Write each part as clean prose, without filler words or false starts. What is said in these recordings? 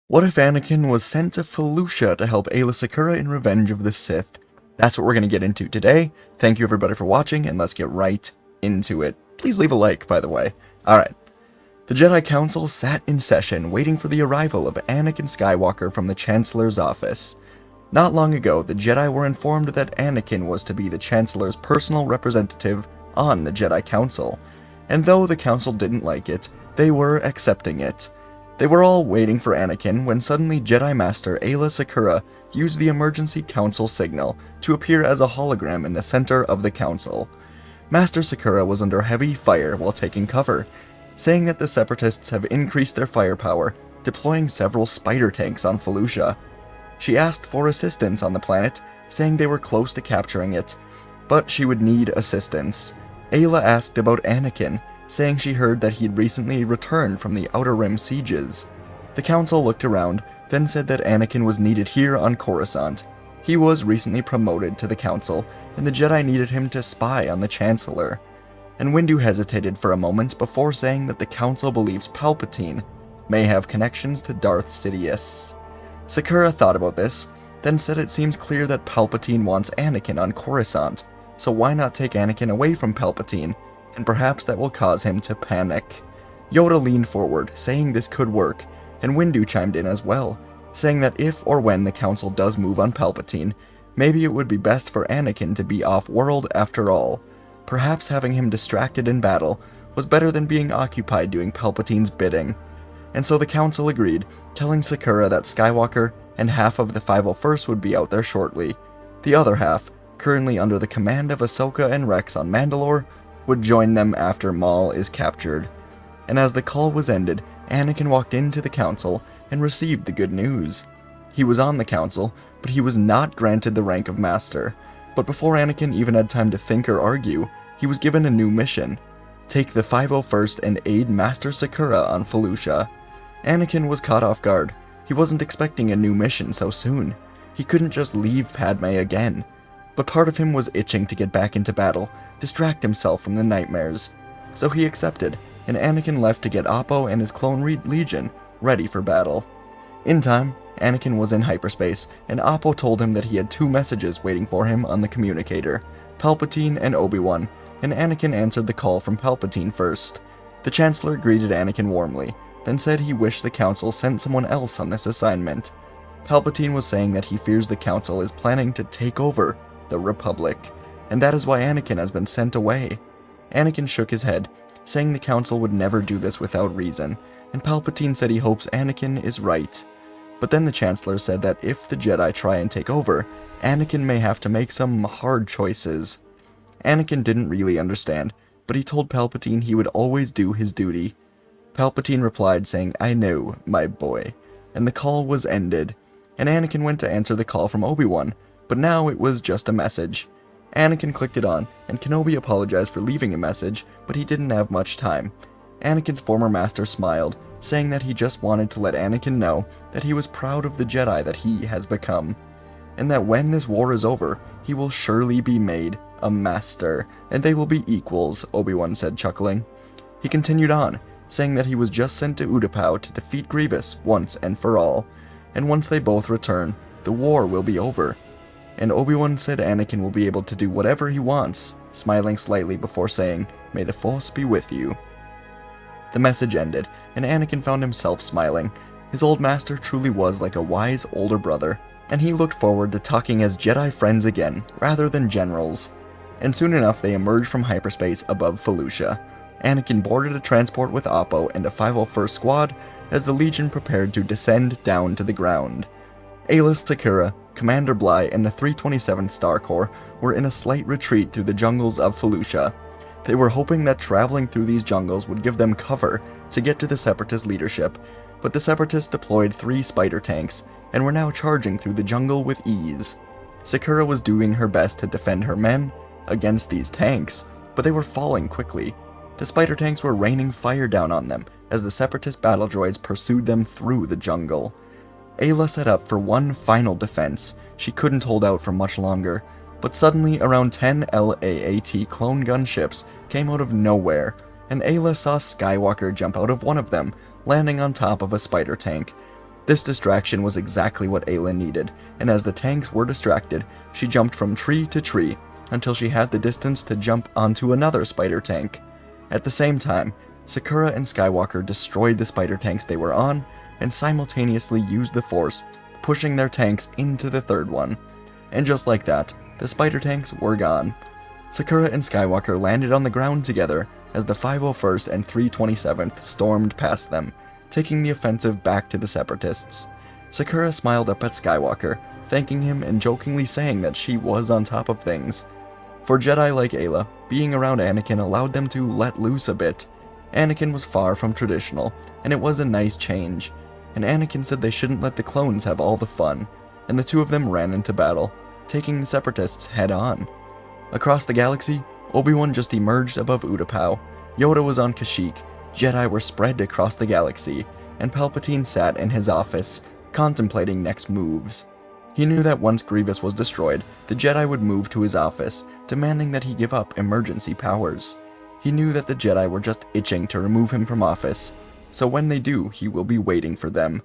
What if Anakin was sent to Fuchia to help Aayla Secura in Revenge of the Sith? That's what we're going to get into today. Thank you everybody for watching, and let's get right into it. Please leave a like, by the way. Alright. The Jedi Council sat in session, waiting for the arrival of Anakin Skywalker from the Chancellor's office. Not long ago, the Jedi were informed that Anakin was to be the Chancellor's personal representative on the Jedi Council, and though the Council didn't like it, they were accepting it. They were all waiting for Anakin when suddenly Jedi Master Aayla Secura used the emergency council signal to appear as a hologram in the center of the council. Master Secura was under heavy fire while taking cover, saying that the Separatists have increased their firepower, deploying several spider tanks on Fuchia. She asked for assistance on the planet, saying they were close to capturing it, but she would need assistance. Aayla asked about Anakin, saying she heard that he'd recently returned from the Outer Rim sieges. The council looked around, then said that Anakin was needed here on Coruscant. He was recently promoted to the council, and the Jedi needed him to spy on the Chancellor. And Windu hesitated for a moment before saying that the council believes Palpatine may have connections to Darth Sidious. Secura thought about this, then said it seems clear that Palpatine wants Anakin on Coruscant, so why not take Anakin away from Palpatine, and perhaps that will cause him to panic. Yoda leaned forward, saying this could work, and Windu chimed in as well, saying that if or when the council does move on Palpatine, maybe it would be best for Anakin to be off-world after all. Perhaps having him distracted in battle was better than being occupied doing Palpatine's bidding. And so the council agreed, telling Secura that Skywalker and half of the 501st would be out there shortly. The other half, currently under the command of Ahsoka and Rex on Mandalore, would join them after Maul is captured. And as the call was ended, Anakin walked into the council and received the good news. He was on the council, but he was not granted the rank of master. But before Anakin even had time to think or argue, he was given a new mission. Take the 501st and aid Master Secura on Fuchia. Anakin was caught off guard. He wasn't expecting a new mission so soon. He couldn't just leave Padme again. But part of him was itching to get back into battle, distract himself from the nightmares. So he accepted, and Anakin left to get Oppo and his clone Legion ready for battle. In time, Anakin was in hyperspace, and Oppo told him that he had two messages waiting for him on the communicator, Palpatine and Obi-Wan, and Anakin answered the call from Palpatine first. The Chancellor greeted Anakin warmly, then said he wished the Council sent someone else on this assignment. Palpatine was saying that he fears the Council is planning to take over the Republic, and that is why Anakin has been sent away. Anakin shook his head, saying the Council would never do this without reason, and Palpatine said he hopes Anakin is right. But then the Chancellor said that if the Jedi try and take over, Anakin may have to make some hard choices. Anakin didn't really understand, but he told Palpatine he would always do his duty. Palpatine replied saying, "I know, my boy," and the call was ended, and Anakin went to answer the call from Obi-Wan, but now it was just a message. Anakin clicked it on, and Kenobi apologized for leaving a message, but he didn't have much time. Anakin's former master smiled, saying that he just wanted to let Anakin know that he was proud of the Jedi that he has become, and that when this war is over, he will surely be made a master, and they will be equals, Obi-Wan said, chuckling. He continued on, saying that he was just sent to Utapau to defeat Grievous once and for all, and once they both return, the war will be over. And Obi-Wan said Anakin will be able to do whatever he wants, smiling slightly before saying, "May the Force be with you." The message ended, and Anakin found himself smiling. His old master truly was like a wise older brother, and he looked forward to talking as Jedi friends again, rather than generals. And soon enough they emerged from hyperspace above Fuchia. Anakin boarded a transport with Oppo and a 501st squad as the Legion prepared to descend down to the ground. Aayla Secura, Commander Bly, and the 327th Star Corps were in a slight retreat through the jungles of Fuchia. They were hoping that traveling through these jungles would give them cover to get to the Separatist leadership, but the Separatists deployed 3 spider tanks and were now charging through the jungle with ease. Secura was doing her best to defend her men against these tanks, but they were falling quickly. The spider tanks were raining fire down on them as the Separatist battle droids pursued them through the jungle. Aayla set up for one final defense. She couldn't hold out for much longer, but suddenly around 10 LAAT clone gun ships came out of nowhere, and Aayla saw Skywalker jump out of one of them, landing on top of a spider tank. This distraction was exactly what Aayla needed, and as the tanks were distracted, she jumped from tree to tree until she had the distance to jump onto another spider tank. At the same time, Secura and Skywalker destroyed the spider tanks they were on and simultaneously used the Force, pushing their tanks into the third one. And just like that, the spider tanks were gone. Secura and Skywalker landed on the ground together as the 501st and 327th stormed past them, taking the offensive back to the Separatists. Secura smiled up at Skywalker, thanking him and jokingly saying that she was on top of things. For Jedi like Aayla, being around Anakin allowed them to let loose a bit. Anakin was far from traditional, and it was a nice change, and Anakin said they shouldn't let the clones have all the fun, and the two of them ran into battle, taking the Separatists head on. Across the galaxy, Obi-Wan just emerged above Utapau, Yoda was on Kashyyyk, Jedi were spread across the galaxy, and Palpatine sat in his office, contemplating next moves. He knew that once Grievous was destroyed, the Jedi would move to his office, demanding that he give up emergency powers. He knew that the Jedi were just itching to remove him from office, so when they do, he will be waiting for them.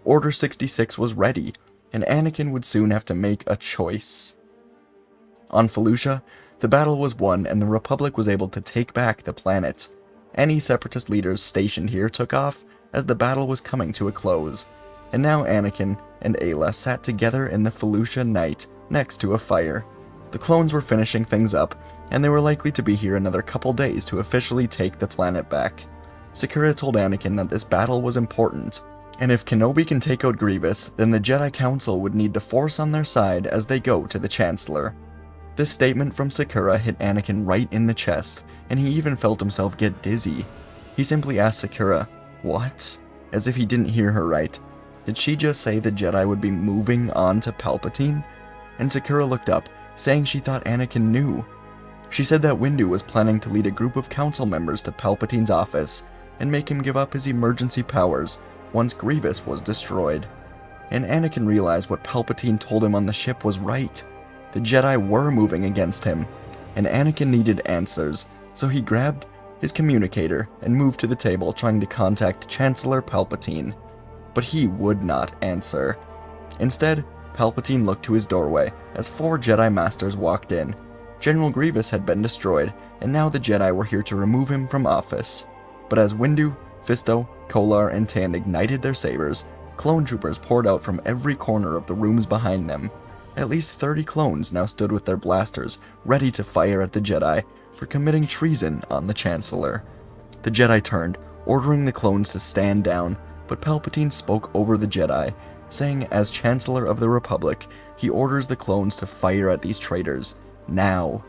Order 66 was ready, and Anakin would soon have to make a choice. On Felucia, the battle was won and the Republic was able to take back the planet. Any Separatist leaders stationed here took off as the battle was coming to a close, and now Anakin and Aayla sat together in the Felucia night next to a fire. The clones were finishing things up, and they were likely to be here another couple days to officially take the planet back. Secura told Anakin that this battle was important, and if Kenobi can take out Grievous, then the Jedi Council would need the Force on their side as they go to the Chancellor. This statement from Secura hit Anakin right in the chest, and he even felt himself get dizzy. He simply asked Secura, "What?" as if he didn't hear her right. Did she just say the Jedi would be moving on to Palpatine? And Secura looked up, saying she thought Anakin knew. She said that Windu was planning to lead a group of council members to Palpatine's office and make him give up his emergency powers once Grievous was destroyed. And Anakin realized what Palpatine told him on the ship was right. The Jedi were moving against him, and Anakin needed answers, so he grabbed his communicator and moved to the table trying to contact Chancellor Palpatine. But he would not answer. Instead, Palpatine looked to his doorway as 4 Jedi Masters walked in. General Grievous had been destroyed, and now the Jedi were here to remove him from office. But as Windu, Fisto, Kolar, and Tan ignited their sabers, clone troopers poured out from every corner of the rooms behind them. At least 30 clones now stood with their blasters, ready to fire at the Jedi for committing treason on the Chancellor. The Jedi turned, ordering the clones to stand down, but Palpatine spoke over the Jedi, saying as Chancellor of the Republic, he orders the clones to fire at these traitors, now.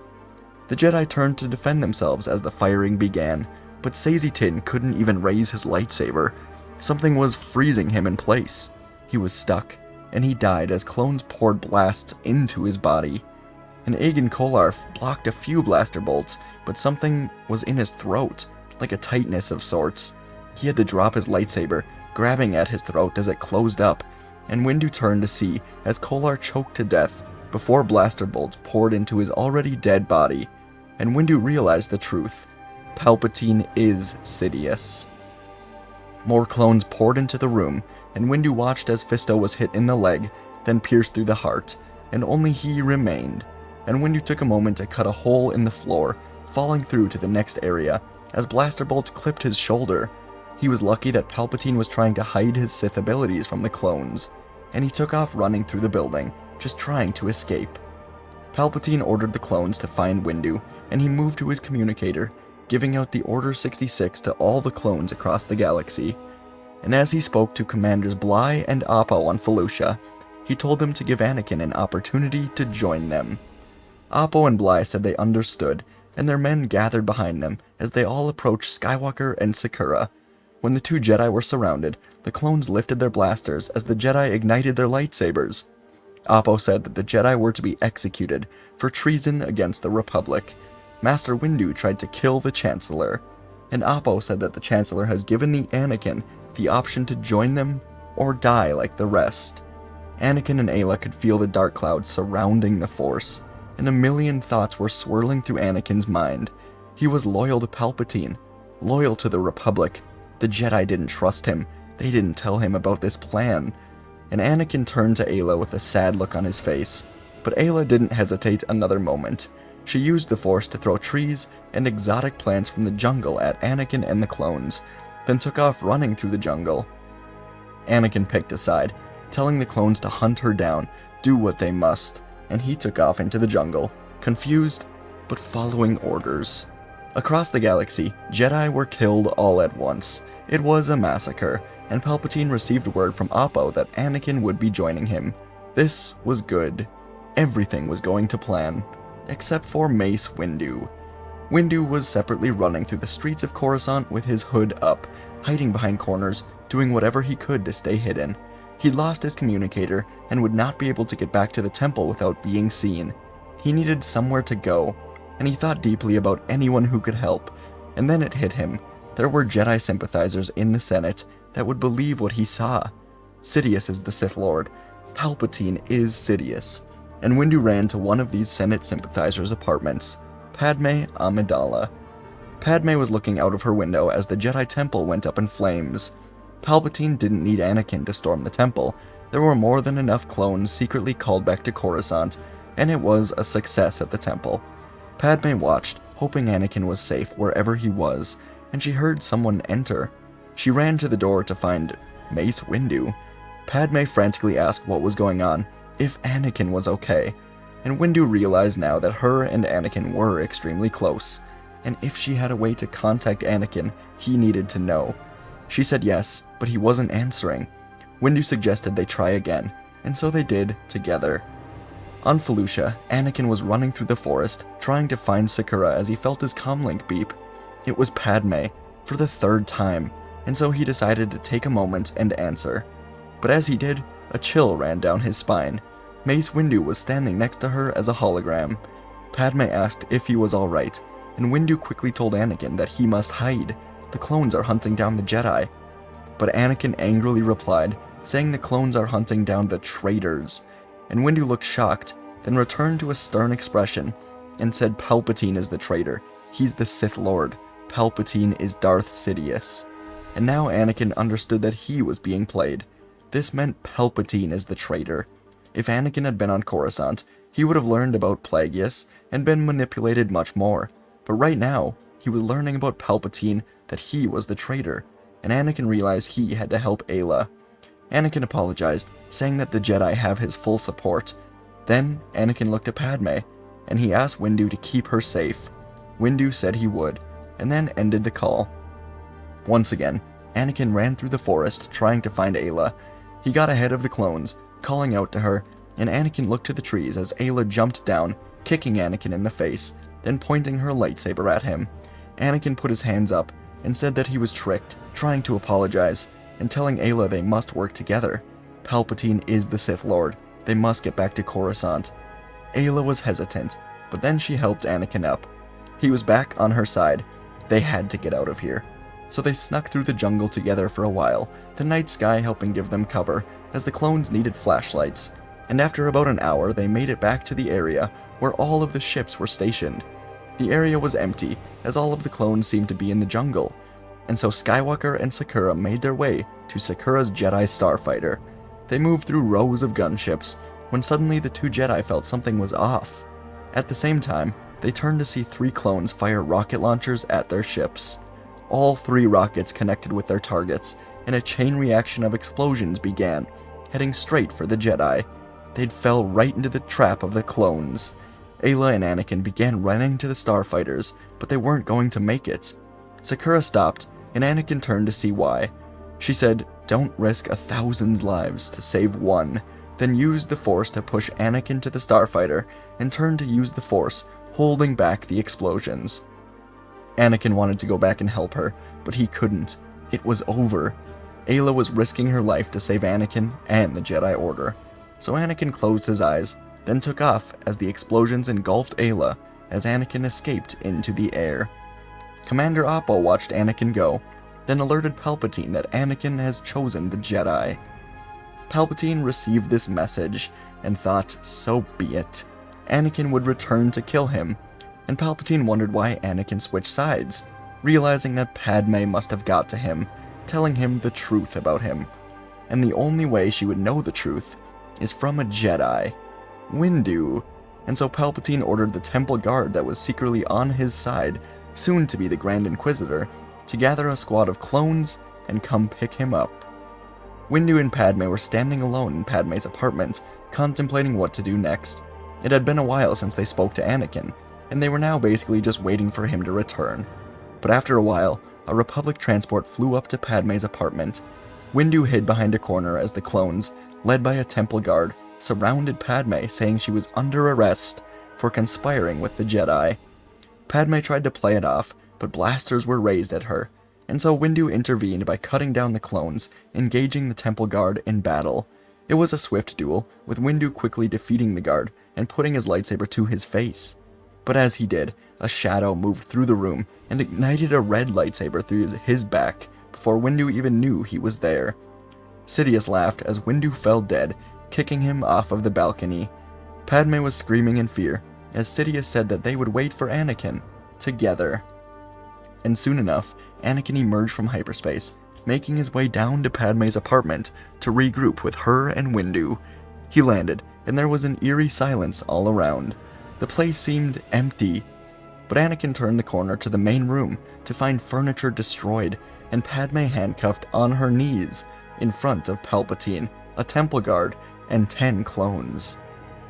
The Jedi turned to defend themselves as the firing began, but Saesee Tiin couldn't even raise his lightsaber. Something was freezing him in place. He was stuck, and he died as clones poured blasts into his body. And Aegon Kolar blocked a few blaster bolts, but something was in his throat, like a tightness of sorts. He had to drop his lightsaber, grabbing at his throat as it closed up, and Windu turned to see as Kolar choked to death before blaster bolts poured into his already dead body, and Windu realized the truth. Palpatine is Sidious. More clones poured into the room, and Windu watched as Fisto was hit in the leg, then pierced through the heart, and only he remained. And Windu took a moment to cut a hole in the floor, falling through to the next area, as blaster bolts clipped his shoulder. He was lucky that Palpatine was trying to hide his Sith abilities from the clones, and he took off running through the building, just trying to escape. Palpatine ordered the clones to find Windu, and he moved to his communicator, giving out the Order 66 to all the clones across the galaxy. And as he spoke to Commanders Bly and Oppo on Felucia, he told them to give Anakin an opportunity to join them. Oppo and Bly said they understood, and their men gathered behind them as they all approached Skywalker and Secura. When the 2 Jedi were surrounded, the clones lifted their blasters as the Jedi ignited their lightsabers. Oppo said that the Jedi were to be executed for treason against the Republic. Master Windu tried to kill the Chancellor, and Oppo said that the Chancellor has given the Anakin the option to join them or die like the rest. Anakin and Aayla could feel the dark clouds surrounding the Force, and a million thoughts were swirling through Anakin's mind. He was loyal to Palpatine, loyal to the Republic. The Jedi didn't trust him. They didn't tell him about this plan. And Anakin turned to Aayla with a sad look on his face. But Aayla didn't hesitate another moment. She used the Force to throw trees and exotic plants from the jungle at Anakin and the clones, then took off running through the jungle. Anakin picked a side, telling the clones to hunt her down, do what they must, and he took off into the jungle, confused, but following orders. Across the galaxy, Jedi were killed all at once. It was a massacre, and Palpatine received word from Oppo that Anakin would be joining him. This was good. Everything was going to plan, except for Mace Windu. Windu was separately running through the streets of Coruscant with his hood up, hiding behind corners, doing whatever he could to stay hidden. He'd lost his communicator and would not be able to get back to the temple without being seen. He needed somewhere to go, and he thought deeply about anyone who could help. And then it hit him. There were Jedi sympathizers in the Senate that would believe what he saw. Sidious is the Sith Lord. Palpatine is Sidious. And Windu ran to one of these Senate sympathizers' apartments, Padme Amidala. Padme was looking out of her window as the Jedi Temple went up in flames. Palpatine didn't need Anakin to storm the temple. There were more than enough clones secretly called back to Coruscant, and it was a success at the temple. Padme watched, hoping Anakin was safe wherever he was, and she heard someone enter. She ran to the door to find Mace Windu. Padme frantically asked what was going on, if Anakin was okay, and Windu realized now that her and Anakin were extremely close, and if she had a way to contact Anakin, he needed to know. She said yes, but he wasn't answering. Windu suggested they try again, and so they did, together. On Felucia, Anakin was running through the forest, trying to find Secura as he felt his comlink beep. It was Padme, for the third time, and so he decided to take a moment and answer. But as he did, a chill ran down his spine. Mace Windu was standing next to her as a hologram. Padme asked if he was alright, and Windu quickly told Anakin that he must hide. The clones are hunting down the Jedi. But Anakin angrily replied, saying the clones are hunting down the traitors. And Windu looked shocked, then returned to a stern expression, and said Palpatine is the traitor. He's the Sith Lord. Palpatine is Darth Sidious. And now Anakin understood that he was being played. This meant Palpatine is the traitor. If Anakin had been on Coruscant, he would have learned about Plagueis and been manipulated much more. But right now, he was learning about Palpatine, that he was the traitor, and Anakin realized he had to help Aayla. Anakin apologized, saying that the Jedi have his full support. Then, Anakin looked at Padme, and he asked Windu to keep her safe. Windu said he would, and then ended the call. Once again, Anakin ran through the forest, trying to find Aayla. He got ahead of the clones, calling out to her, and Anakin looked to the trees as Aayla jumped down, kicking Anakin in the face, then pointing her lightsaber at him. Anakin put his hands up, and said that he was tricked, trying to apologize, and telling Aayla they must work together. Palpatine is the Sith Lord. They must get back to Coruscant. Aayla was hesitant, but then she helped Anakin up. He was back on her side. They had to get out of here. So they snuck through the jungle together for a while, the night sky helping give them cover, as the clones needed flashlights. And after about an hour, they made it back to the area where all of the ships were stationed. The area was empty, as all of the clones seemed to be in the jungle, and so Skywalker and Secura made their way to Secura's Jedi starfighter. They moved through rows of gunships, when suddenly the two Jedi felt something was off. At the same time, they turned to see 3 clones fire rocket launchers at their ships. All 3 rockets connected with their targets, and a chain reaction of explosions began, heading straight for the Jedi. They'd fell right into the trap of the clones. Aayla and Anakin began running to the starfighters, but they weren't going to make it. Secura stopped, and Anakin turned to see why. She said, "Don't risk 1,000 lives to save one," then used the Force to push Anakin to the starfighter, and turned to use the Force, holding back the explosions. Anakin wanted to go back and help her, but he couldn't. It was over. Aayla was risking her life to save Anakin and the Jedi Order. So Anakin closed his eyes, then took off as the explosions engulfed Aayla as Anakin escaped into the air. Commander Oppo watched Anakin go, then alerted Palpatine that Anakin has chosen the Jedi. Palpatine received this message and thought, so be it. Anakin would return to kill him, and Palpatine wondered why Anakin switched sides, realizing that Padme must have got to him, telling him the truth about him. And the only way she would know the truth is from a Jedi, Windu. And so Palpatine ordered the temple guard that was secretly on his side, soon to be the Grand Inquisitor, to gather a squad of clones and come pick him up. Windu and Padme were standing alone in Padme's apartment, contemplating what to do next. It had been a while since they spoke to Anakin, and they were now basically just waiting for him to return. But after a while, a Republic transport flew up to Padme's apartment. Windu hid behind a corner as the clones, led by a temple guard, surrounded Padme, saying she was under arrest for conspiring with the Jedi. Padme tried to play it off, but blasters were raised at her, and so Windu intervened by cutting down the clones, engaging the temple guard in battle. It was a swift duel, with Windu quickly defeating the guard and putting his lightsaber to his face. But as he did, a shadow moved through the room and ignited a red lightsaber through his back before Windu even knew he was there. Sidious laughed as Windu fell dead, kicking him off of the balcony. Padme was screaming in fear as Sidious said that they would wait for Anakin, together. And soon enough, Anakin emerged from hyperspace, making his way down to Padme's apartment to regroup with her and Windu. He landed, and there was an eerie silence all around. The place seemed empty, but Anakin turned the corner to the main room to find furniture destroyed, and Padme handcuffed on her knees in front of Palpatine, a temple guard, and 10 clones.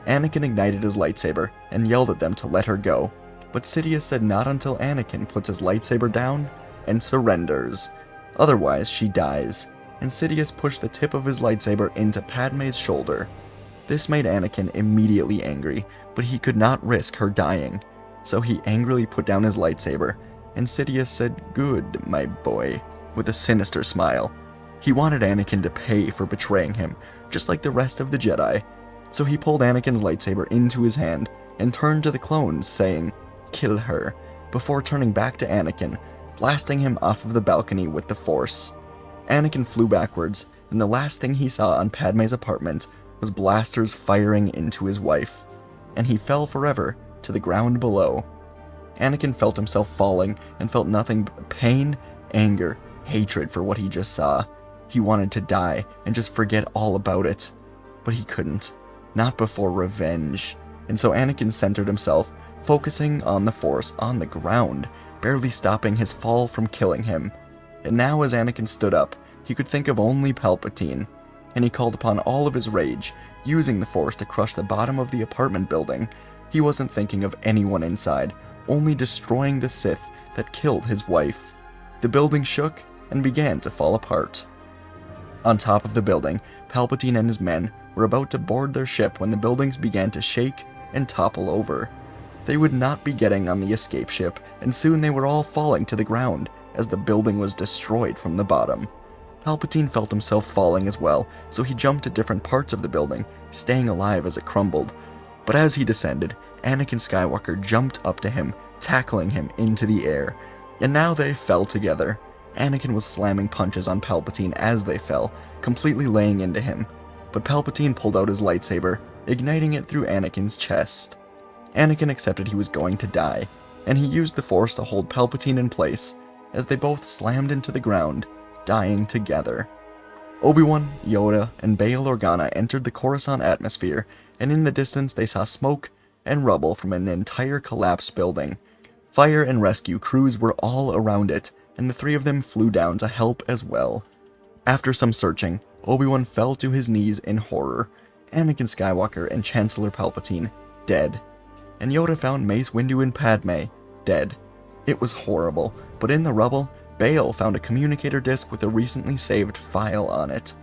Anakin ignited his lightsaber and yelled at them to let her go, but Sidious said not until Anakin puts his lightsaber down and surrenders. Otherwise, she dies, and Sidious pushed the tip of his lightsaber into Padme's shoulder. This made Anakin immediately angry, but he could not risk her dying, so he angrily put down his lightsaber, and Sidious said, "Good, my boy," with a sinister smile. He wanted Anakin to pay for betraying him, just like the rest of the Jedi, so he pulled Anakin's lightsaber into his hand and turned to the clones, saying, "Kill her," before turning back to Anakin, blasting him off of the balcony with the Force. Anakin flew backwards, and the last thing he saw on Padme's apartment was blasters firing into his wife, and he fell forever to the ground below. Anakin felt himself falling and felt nothing but pain, anger, hatred for what he just saw. He wanted to die and just forget all about it, but he couldn't. Not before revenge. And so Anakin centered himself, focusing on the Force on the ground, barely stopping his fall from killing him. And now as Anakin stood up, he could think of only Palpatine, and he called upon all of his rage, using the Force to crush the bottom of the apartment building. He wasn't thinking of anyone inside, only destroying the Sith that killed his wife. The building shook and began to fall apart. On top of the building, Palpatine and his men were about to board their ship when the buildings began to shake and topple over. They would not be getting on the escape ship, and soon they were all falling to the ground as the building was destroyed from the bottom. Palpatine felt himself falling as well, so he jumped to different parts of the building, staying alive as it crumbled. But as he descended, Anakin Skywalker jumped up to him, tackling him into the air, and now they fell together. Anakin was slamming punches on Palpatine as they fell, completely laying into him, but Palpatine pulled out his lightsaber, igniting it through Anakin's chest. Anakin accepted he was going to die, and he used the Force to hold Palpatine in place, as they both slammed into the ground, dying together. Obi-Wan, Yoda, and Bail Organa entered the Coruscant atmosphere, and in the distance they saw smoke and rubble from an entire collapsed building. Fire and rescue crews were all around it, and the three of them flew down to help as well. After some searching, Obi-Wan fell to his knees in horror. Anakin Skywalker and Chancellor Palpatine, dead. And Yoda found Mace Windu and Padme, dead. It was horrible, but in the rubble, Bail found a communicator disc with a recently saved file on it.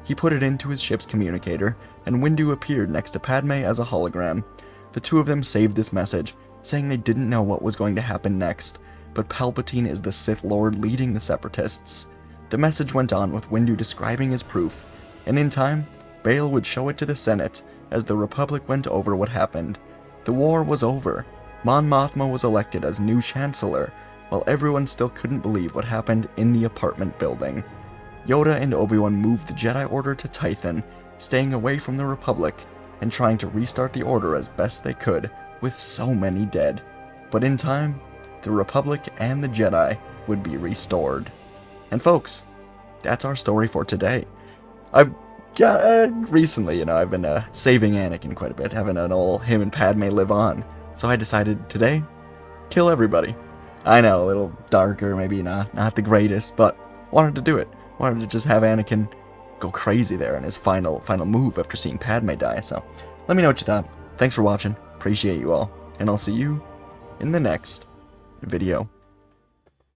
He put it into his ship's communicator, and Windu appeared next to Padme as a hologram. The two of them saved this message, saying they didn't know what was going to happen next, but Palpatine is the Sith Lord leading the Separatists. The message went on with Windu describing his proof, and in time, Bail would show it to the Senate as the Republic went over what happened. The war was over. Mon Mothma was elected as new Chancellor, while everyone still couldn't believe what happened in the apartment building. Yoda and Obi-Wan moved the Jedi Order to Tython, staying away from the Republic, and trying to restart the Order as best they could, with so many dead. But in time, the Republic and the Jedi would be restored. And folks, that's our story for today. I've got, recently, I've been saving Anakin quite a bit, having an old him and Padme live on. So I decided today, kill everybody. I know, a little darker, maybe not the greatest, but wanted to do it. Wanted to just have Anakin go crazy there in his final move after seeing Padme die. So let me know what you thought. Thanks for watching. Appreciate you all. And I'll see you in the next video.